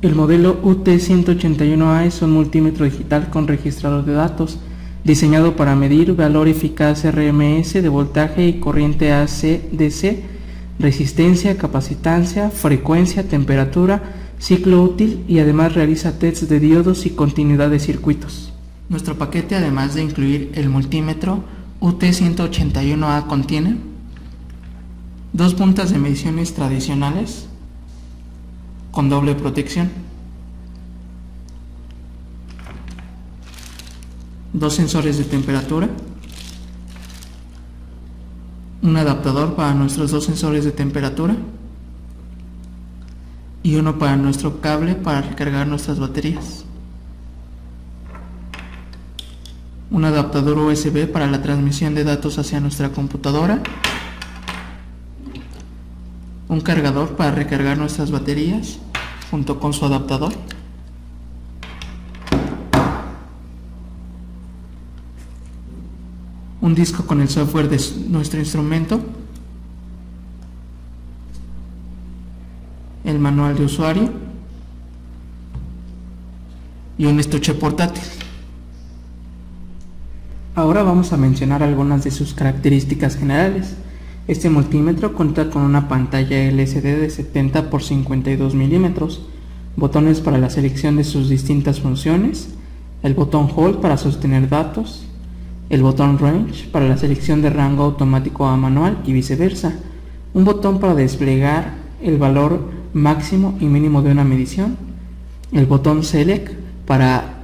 El modelo UT181A es un multímetro digital con registrador de datos, diseñado para medir valor eficaz RMS de voltaje y corriente AC/DC, resistencia, capacitancia, frecuencia, temperatura, ciclo útil y además realiza tests de diodos y continuidad de circuitos. Nuestro paquete, además de incluir el multímetro UT181A, contiene dos puntas de mediciones tradicionales con doble protección, dos sensores de temperatura, un adaptador para nuestros dos sensores de temperatura y uno para nuestro cable para recargar nuestras baterías, un adaptador USB para la transmisión de datos hacia nuestra computadora, un cargador para recargar nuestras baterías junto con su adaptador, un disco con el software de nuestro instrumento, el manual de usuario y un estuche portátil. Ahora vamos a mencionar algunas de sus características generales. Este multímetro cuenta con una pantalla LCD de 70 x 52 milímetros, botones para la selección de sus distintas funciones, el botón Hold para sostener datos, el botón Range para la selección de rango automático a manual y viceversa, un botón para desplegar el valor máximo y mínimo de una medición, el botón Select para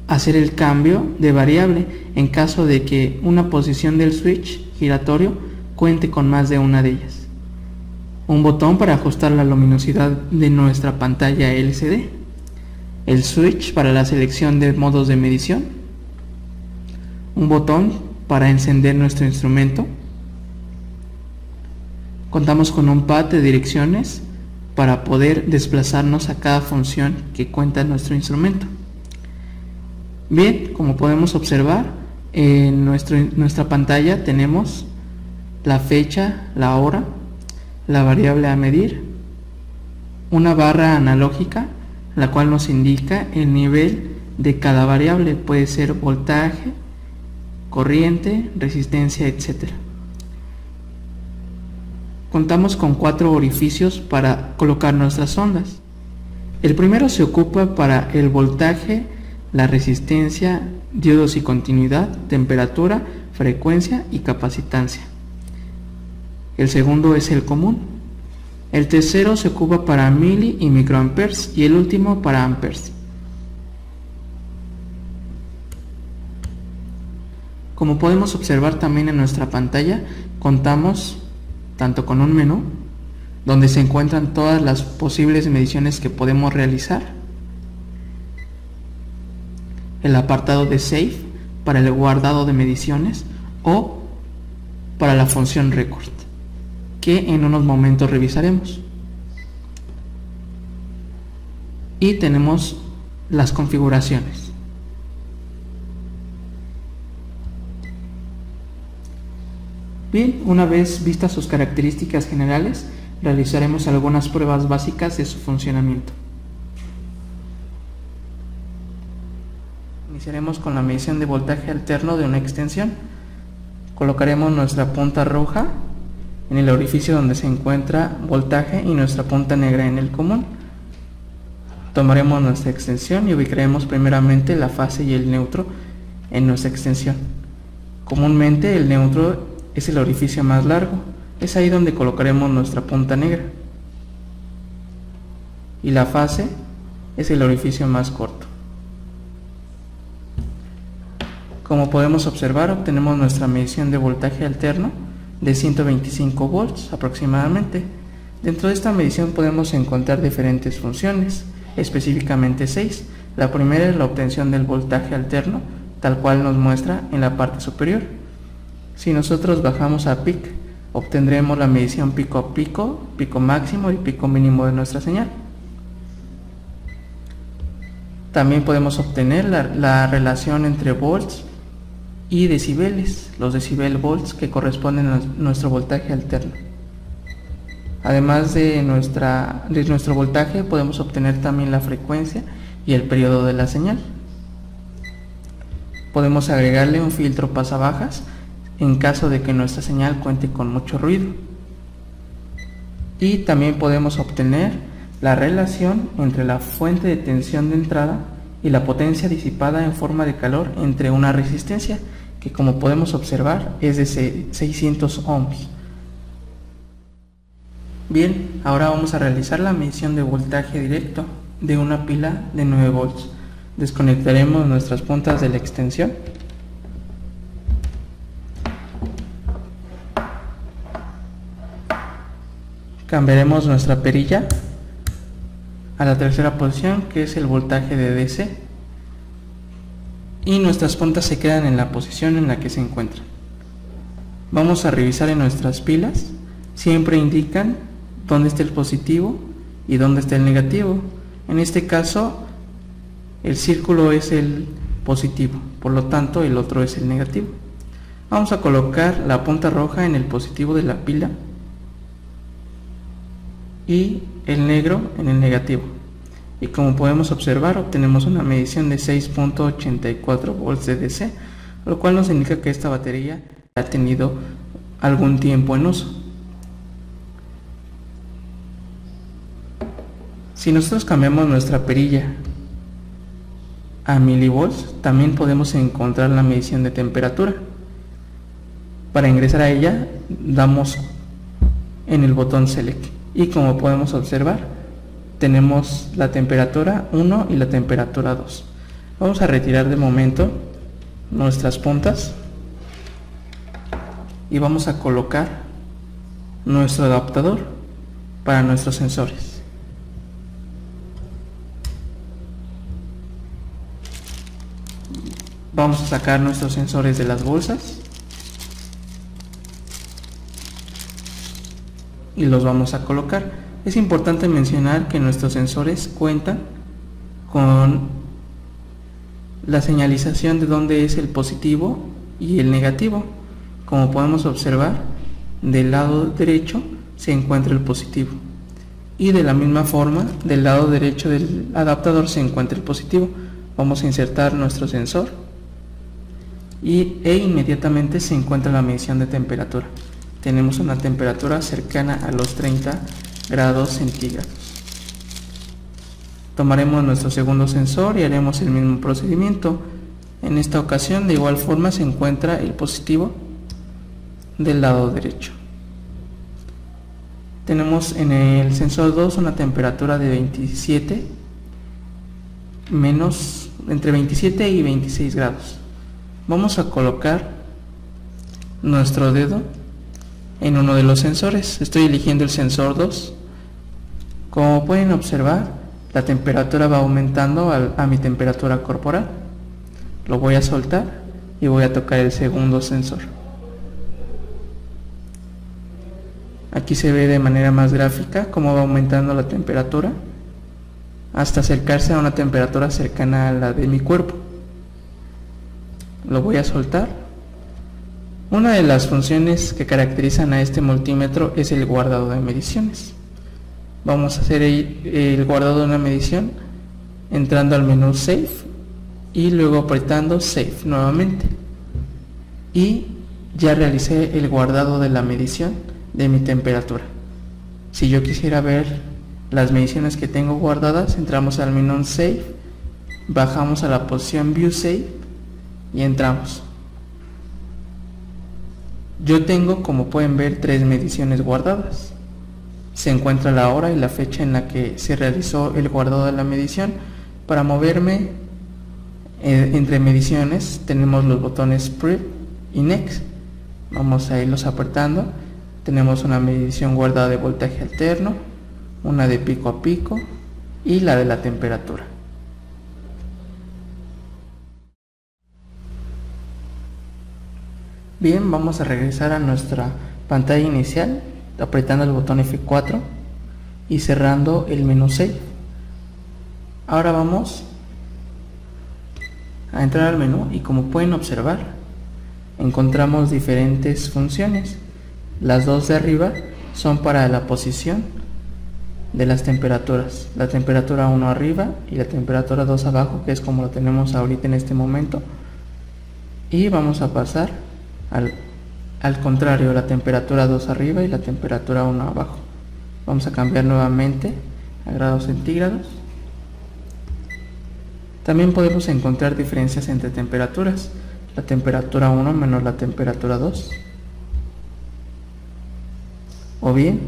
hacer el cambio de variable en caso de que una posición del switch giratorio cuente con más de una de ellas, un botón para ajustar la luminosidad de nuestra pantalla LCD, el switch para la selección de modos de medición, un botón para encender nuestro instrumento. Contamos con un pad de direcciones para poder desplazarnos a cada función que cuenta nuestro instrumento. Bien, como podemos observar, en nuestra pantalla tenemos la fecha, la hora, la variable a medir, una barra analógica, la cual nos indica el nivel de cada variable, puede ser voltaje, corriente, resistencia, etc. Contamos con 4 orificios para colocar nuestras ondas. El primero se ocupa para el voltaje, la resistencia, diodos y continuidad, temperatura, frecuencia y capacitancia. El segundo es el común. El tercero se ocupa para mili y microamperes y el último para amperes. Como podemos observar también en nuestra pantalla, contamos tanto con un menú donde se encuentran todas las posibles mediciones que podemos realizar, el apartado de Save para el guardado de mediciones o para la función Record, que en unos momentos revisaremos. Y tenemos las configuraciones. Bien, una vez vistas sus características generales, realizaremos algunas pruebas básicas de su funcionamiento. Iniciaremos con la medición de voltaje alterno de una extensión. Colocaremos nuestra punta roja en el orificio donde se encuentra voltaje y nuestra punta negra en el común. Tomaremos nuestra extensión y ubicaremos primeramente la fase y el neutro en nuestra extensión. Comúnmente el neutro es el orificio más largo, es ahí donde colocaremos nuestra punta negra, y la fase es el orificio más corto. Como podemos observar, obtenemos nuestra medición de voltaje alterno de 125 volts aproximadamente. Dentro de esta medición podemos encontrar diferentes funciones, específicamente 6. La primera es la obtención del voltaje alterno, tal cual nos muestra en la parte superior. Si nosotros bajamos a PIC, obtendremos la medición pico a pico, pico máximo y pico mínimo de nuestra señal. También podemos obtener la relación entre volts y decibeles, los decibel volts que corresponden a nuestro voltaje alterno. Además de nuestro voltaje, podemos obtener también la frecuencia y el periodo de la señal. Podemos agregarle un filtro pasabajas en caso de que nuestra señal cuente con mucho ruido. Y también podemos obtener la relación entre la fuente de tensión de entrada y la potencia disipada en forma de calor entre una resistencia que, como podemos observar, es de 600 ohms. Bien, ahora vamos a realizar la medición de voltaje directo de una pila de 9 volts. Desconectaremos nuestras puntas de la extensión. Cambiaremos nuestra perilla a la tercera posición, que es el voltaje de DC, y nuestras puntas se quedan en la posición en la que se encuentran. Vamos a revisar en nuestras pilas, siempre indican dónde está el positivo y dónde está el negativo. En este caso el círculo es el positivo, por lo tanto el otro es el negativo. Vamos a colocar la punta roja en el positivo de la pila y el negro en el negativo, y como podemos observar obtenemos una medición de 6.84 volts de DC, lo cual nos indica que esta batería ha tenido algún tiempo en uso. Si nosotros cambiamos nuestra perilla a milivolts, también podemos encontrar la medición de temperatura. Para ingresar a ella damos en el botón Select y, como podemos observar, tenemos la temperatura 1 y la temperatura 2. Vamos a retirar de momento nuestras puntas y vamos a colocar nuestro adaptador para nuestros sensores. Vamos a sacar nuestros sensores de las bolsas y los vamos a colocar. Es importante mencionar que nuestros sensores cuentan con la señalización de dónde es el positivo y el negativo. Como podemos observar, del lado derecho se encuentra el positivo y de la misma forma del lado derecho del adaptador se encuentra el positivo. Vamos a insertar nuestro sensor e inmediatamente se encuentra la medición de temperatura. Tenemos una temperatura cercana a los 30 grados centígrados. Tomaremos nuestro segundo sensor y haremos el mismo procedimiento. En esta ocasión, de igual forma, se encuentra el positivo del lado derecho. Tenemos en el sensor 2 una temperatura de entre 27 y 26 grados. Vamos a colocar nuestro dedo en uno de los sensores. Estoy eligiendo el sensor 2. Como pueden observar, la temperatura va aumentando a mi temperatura corporal. Lo voy a soltar y voy a tocar el segundo sensor. Aquí se ve de manera más gráfica cómo va aumentando la temperatura hasta acercarse a una temperatura cercana a la de mi cuerpo. Lo voy a soltar. Una de las funciones que caracterizan a este multímetro es el guardado de mediciones. Vamos a hacer el guardado de una medición entrando al menú Save y luego apretando Save nuevamente. Y ya realicé el guardado de la medición de mi temperatura. Si yo quisiera ver las mediciones que tengo guardadas, entramos al menú Save, bajamos a la posición View Save y entramos. Yo tengo, como pueden ver, 3 mediciones guardadas. Se encuentra la hora y la fecha en la que se realizó el guardado de la medición. Para moverme entre mediciones tenemos los botones Prep y Next. Vamos a irlos apretando. Tenemos una medición guardada de voltaje alterno, una de pico a pico y la de la temperatura. Bien, vamos a regresar a nuestra pantalla inicial apretando el botón F4 y cerrando el menú Save. Ahora vamos a entrar al menú y, como pueden observar, encontramos diferentes funciones. Las dos de arriba son para la posición de las temperaturas, la temperatura 1 arriba y la temperatura 2 abajo, que es como lo tenemos ahorita en este momento. Y vamos a pasar al contrario, la temperatura 2 arriba y la temperatura 1 abajo. Vamos a cambiar nuevamente a grados centígrados. También podemos encontrar diferencias entre temperaturas, la temperatura 1 menos la temperatura 2, o bien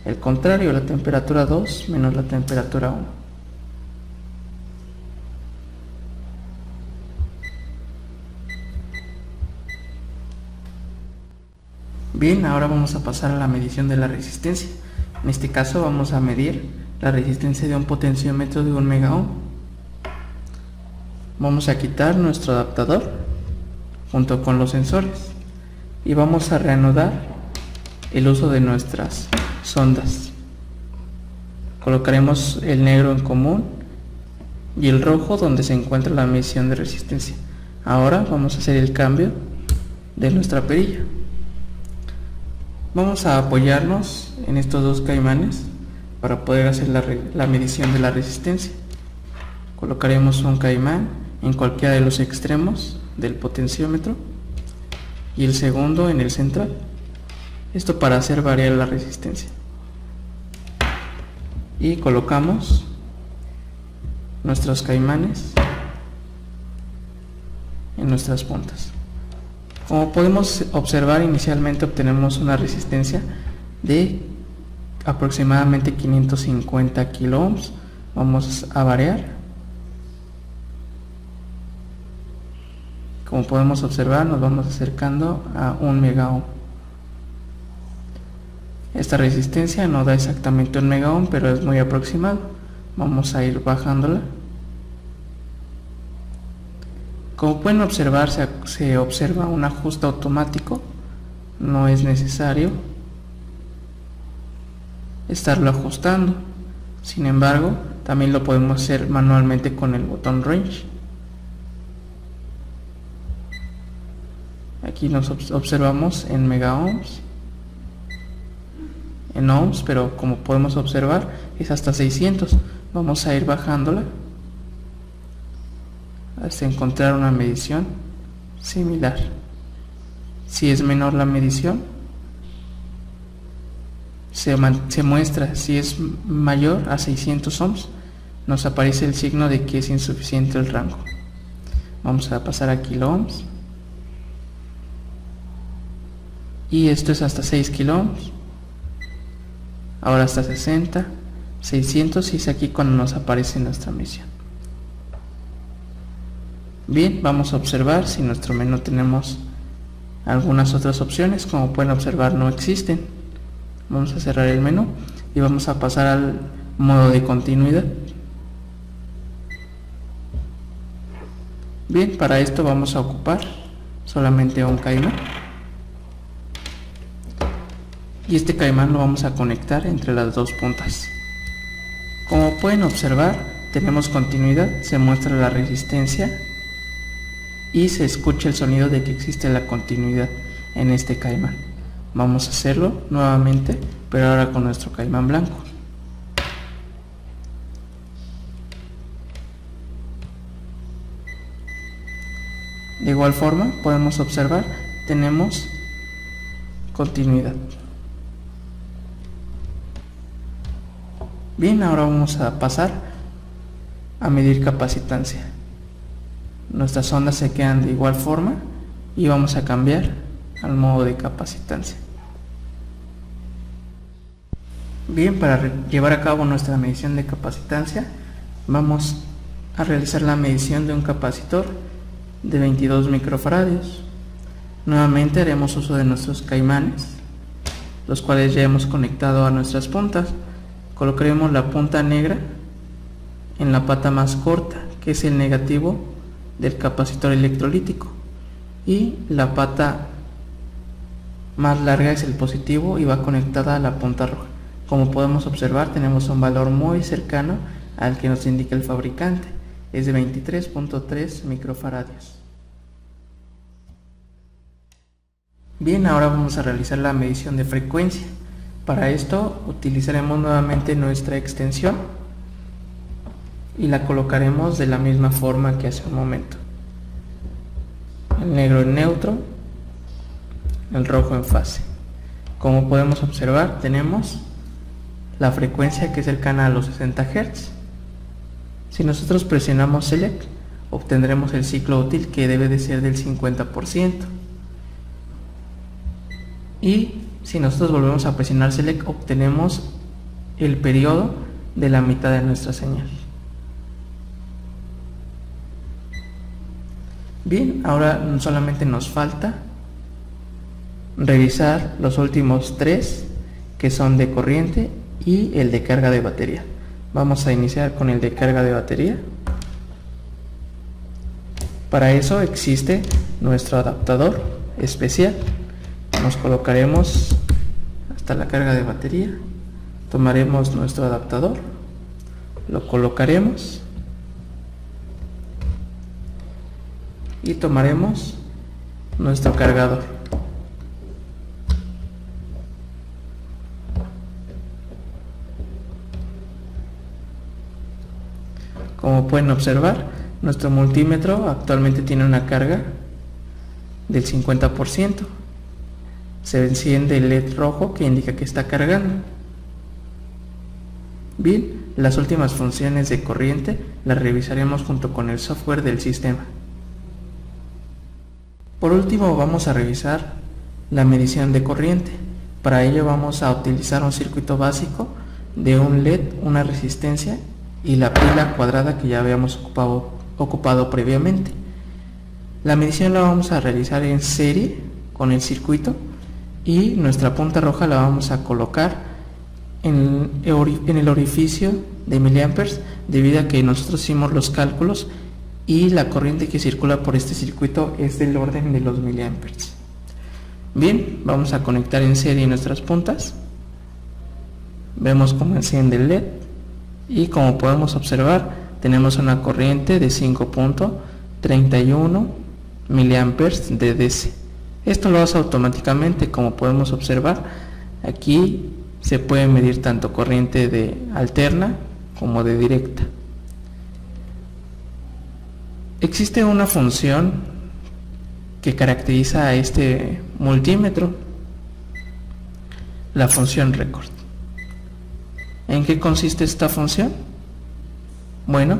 el contrario, la temperatura 2 menos la temperatura 1. Bien, ahora vamos a pasar a la medición de la resistencia. En este caso vamos a medir la resistencia de un potenciómetro de 1 megaohm. Vamos a quitar nuestro adaptador junto con los sensores y vamos a reanudar el uso de nuestras sondas. Colocaremos el negro en común y el rojo donde se encuentra la medición de resistencia. Ahora vamos a hacer el cambio de nuestra perilla. Vamos a apoyarnos en estos dos caimanes para poder hacer la medición de la resistencia. Colocaremos un caimán en cualquiera de los extremos del potenciómetro y el segundo en el central. Esto para hacer variar la resistencia. Y colocamos nuestros caimanes en nuestras puntas. Como podemos observar, inicialmente obtenemos una resistencia de aproximadamente 550 kilo ohms. Vamos a variar. Como podemos observar, nos vamos acercando a 1 megaohm. Esta resistencia no da exactamente 1 megaohm, pero es muy aproximado. Vamos a ir bajándola. Como pueden observar, se observa un ajuste automático. No es necesario estarlo ajustando. Sin embargo, también lo podemos hacer manualmente con el botón Range. Aquí nos observamos en megaohms, en ohms, pero como podemos observar es hasta 600. Vamos a ir bajándola hasta encontrar una medición similar. Si es menor la medición, se muestra. Si es mayor a 600 ohms, nos aparece el signo de que es insuficiente el rango. Vamos a pasar a kilo ohms. Y esto es hasta 6 kilo ohms. Ahora hasta 60, 600, y es aquí cuando nos aparece nuestra medición. Bien, vamos a observar si en nuestro menú tenemos algunas otras opciones. Como pueden observar, no existen. Vamos a cerrar el menú y vamos a pasar al modo de continuidad. Bien, para esto vamos a ocupar solamente un caimán. Y este caimán lo vamos a conectar entre las dos puntas. Como pueden observar, tenemos continuidad, se muestra la resistencia y se escucha el sonido de que existe la continuidad en este caimán. Vamos a hacerlo nuevamente, pero ahora con nuestro caimán blanco. De igual forma, podemos observar, tenemos continuidad. Bien, ahora vamos a pasar a medir capacitancia. Nuestras ondas se quedan de igual forma y vamos a cambiar al modo de capacitancia. Bien, para llevar a cabo nuestra medición de capacitancia, vamos a realizar la medición de un capacitor de 22 microfaradios. Nuevamente haremos uso de nuestros caimanes, los cuales ya hemos conectado a nuestras puntas. Colocaremos la punta negra en la pata más corta, que es el negativo del capacitor electrolítico, y la pata más larga es el positivo y va conectada a la punta roja. Como podemos observar, tenemos un valor muy cercano al que nos indica el fabricante, es de 23.3 microfaradios. Bien, ahora vamos a realizar la medición de frecuencia. Para esto utilizaremos nuevamente nuestra extensión y la colocaremos de la misma forma que hace un momento. El negro en neutro, el rojo en fase. Como podemos observar, tenemos la frecuencia que es cercana a los 60 Hz. Si nosotros presionamos Select, obtendremos el ciclo útil, que debe de ser del 50%. Y si nosotros volvemos a presionar Select, obtenemos el periodo de la mitad de nuestra señal. Bien, ahora solamente nos falta revisar los últimos tres, que son de corriente y el de carga de batería. Vamos a iniciar con el de carga de batería. Para eso existe nuestro adaptador especial. Nos colocaremos hasta la carga de batería, tomaremos nuestro adaptador, lo colocaremos y tomaremos nuestro cargador. Como pueden observar, nuestro multímetro actualmente tiene una carga del 50%. Se enciende el LED rojo que indica que está cargando. Bien, las últimas funciones de corriente las revisaremos junto con el software del sistema. Por último, vamos a revisar la medición de corriente. Para ello vamos a utilizar un circuito básico de un LED, una resistencia y la pila cuadrada que ya habíamos ocupado previamente. La medición la vamos a realizar en serie con el circuito y nuestra punta roja la vamos a colocar en el orificio de miliamperes, debido a que nosotros hicimos los cálculos y la corriente que circula por este circuito es del orden de los miliamperes. Bien, vamos a conectar en serie nuestras puntas. Vemos cómo enciende el LED y como podemos observar tenemos una corriente de 5.31 miliamperes de DC. Esto lo hace automáticamente. Como podemos observar, aquí se puede medir tanto corriente de alterna como de directa. Existe una función que caracteriza a este multímetro, la función record. ¿En qué consiste esta función? Bueno,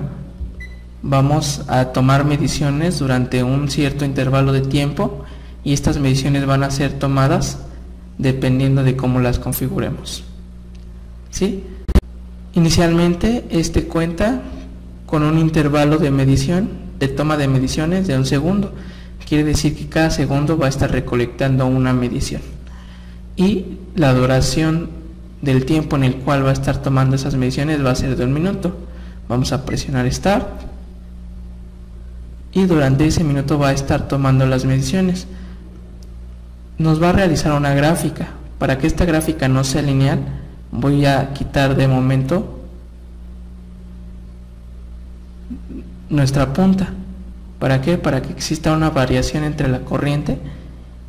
vamos a tomar mediciones durante un cierto intervalo de tiempo y estas mediciones van a ser tomadas dependiendo de cómo las configuremos. ¿Sí? Inicialmente este cuenta con un intervalo de medición, de toma de mediciones de 1 segundo. Quiere decir que cada segundo va a estar recolectando una medición. Y la duración del tiempo en el cual va a estar tomando esas mediciones va a ser de 1 minuto. Vamos a presionar Start y durante ese minuto va a estar tomando las mediciones. Nos va a realizar una gráfica. Para que esta gráfica no sea lineal, voy a quitar de momento nuestra punta. ¿Para qué? Para que exista una variación entre la corriente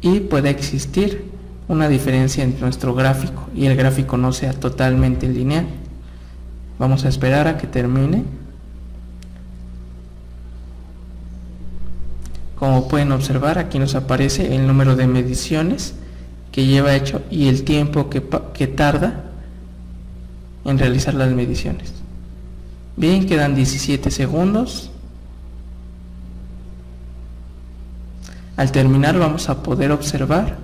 y pueda existir una diferencia entre nuestro gráfico y el gráfico no sea totalmente lineal. Vamos a esperar a que termine. Como pueden observar, aquí nos aparece el número de mediciones que lleva hecho y el tiempo que tarda en realizar las mediciones. Bien, quedan 17 segundos. Al terminar vamos a poder observar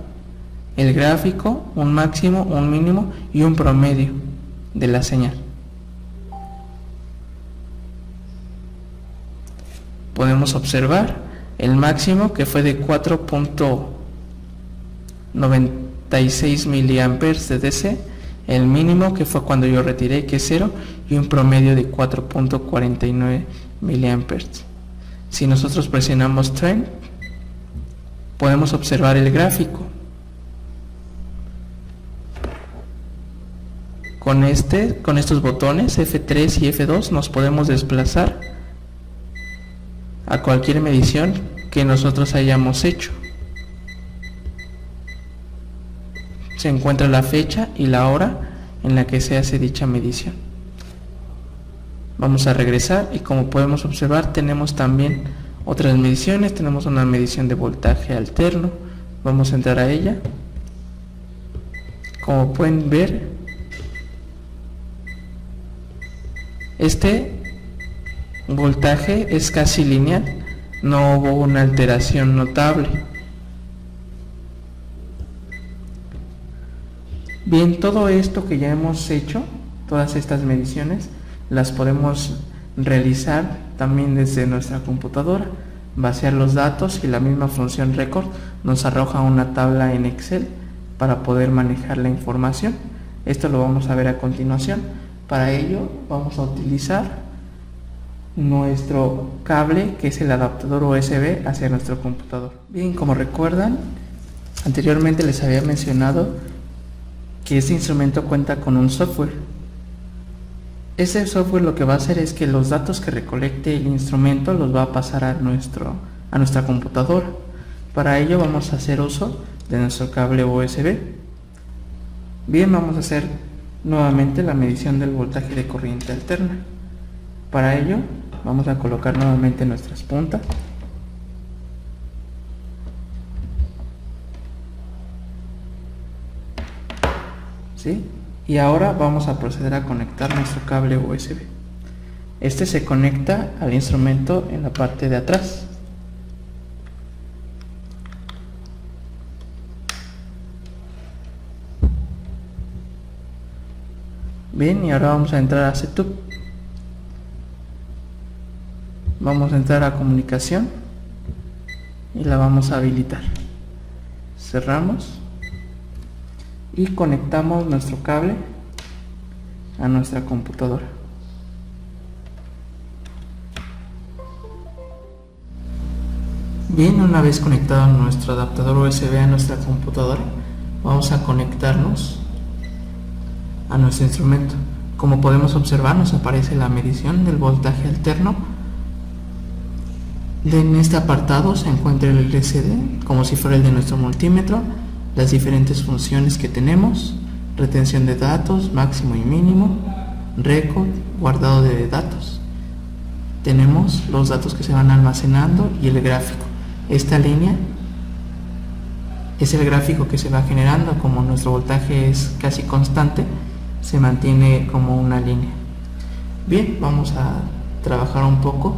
el gráfico, un máximo, un mínimo y un promedio de la señal. Podemos observar el máximo, que fue de 4.96 miliamperes de DC, el mínimo, que fue cuando yo retiré, que es 0, y un promedio de 4.49 miliamperes. Si nosotros presionamos Trend, podemos observar el gráfico. Con estos botones F3 y F2 nos podemos desplazar a cualquier medición que nosotros hayamos hecho. se encuentra la fecha y la hora en la que se hace dicha medición. Vamos a regresar y como podemos observar tenemos también otras mediciones. Tenemos una medición de voltaje alterno. Vamos a entrar a ella. Como pueden ver, este voltaje es casi lineal, no hubo una alteración notable. Bien, todo esto que ya hemos hecho, todas estas mediciones, las podemos realizar también desde nuestra computadora, vaciar los datos y la misma función record nos arroja una tabla en Excel para poder manejar la información. Esto lo vamos a ver a continuación. Para ello vamos a utilizar nuestro cable, que es el adaptador USB hacia nuestro computador. Bien, como recuerdan, anteriormente les había mencionado que este instrumento cuenta con un software. Ese software lo que va a hacer es que los datos que recolecte el instrumento los va a pasar a nuestra computadora. Para ello vamos a hacer uso de nuestro cable USB. Bien, vamos a hacer nuevamente la medición del voltaje de corriente alterna. Para ello vamos a colocar nuevamente nuestras puntas. ¿Sí? Y ahora vamos a proceder a conectar nuestro cable USB. Este se conecta al instrumento en la parte de atrás. Bien, y ahora vamos a entrar a Setup. Vamos a entrar a comunicación y la vamos a habilitar. Cerramos y conectamos nuestro cable a nuestra computadora. Bien, una vez conectado nuestro adaptador USB a nuestra computadora, vamos a conectarnos a nuestro instrumento. Como podemos observar, nos aparece la medición del voltaje alterno. En este apartado se encuentra el LCD, como si fuera el de nuestro multímetro, las diferentes funciones que tenemos: retención de datos, máximo y mínimo, récord, guardado de datos. Tenemos los datos que se van almacenando y el gráfico. Esta línea es el gráfico que se va generando. Como nuestro voltaje es casi constante, se mantiene como una línea. Bien, vamos a trabajar un poco.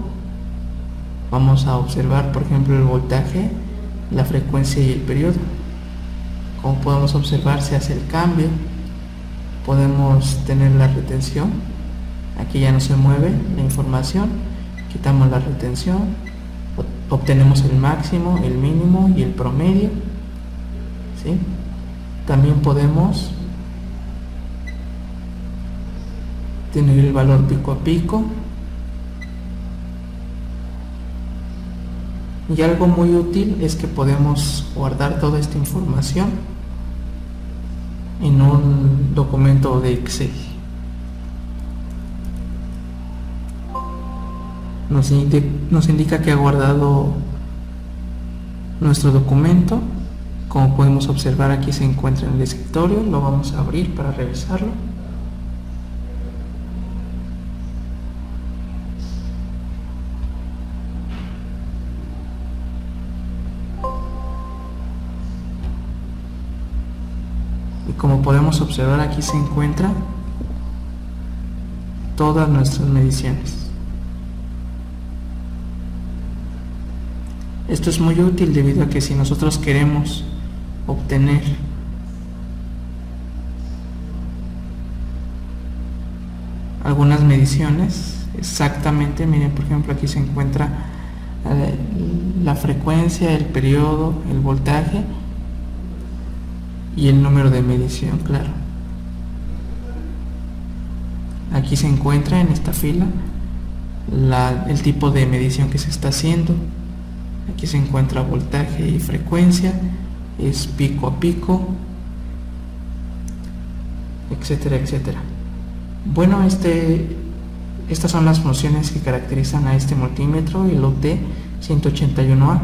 Vamos a observar, por ejemplo, el voltaje, la frecuencia y el periodo. Como podemos observar, se hace el cambio. Podemos tener la retención. Aquí ya no se mueve la información. Quitamos la retención. Obtenemos el máximo, el mínimo y el promedio. ¿Sí? También podemos tener el valor pico a pico. Y algo muy útil es que podemos guardar toda esta información en un documento de Excel. Nos indica que ha guardado nuestro documento. Como podemos observar, aquí se encuentra en el escritorio. Lo vamos a abrir para revisarlo. Y como podemos observar, aquí se encuentran todas nuestras mediciones. Esto es muy útil debido a que si nosotros queremos obtener algunas mediciones exactamente, miren, por ejemplo, aquí se encuentra la frecuencia, el periodo, el voltaje y el número de medición, claro. Aquí se encuentra en esta fila el tipo de medición que se está haciendo. Aquí se encuentra voltaje y frecuencia, es pico a pico, etcétera, etcétera. Bueno, estas son las funciones que caracterizan a este multímetro, el UT181A.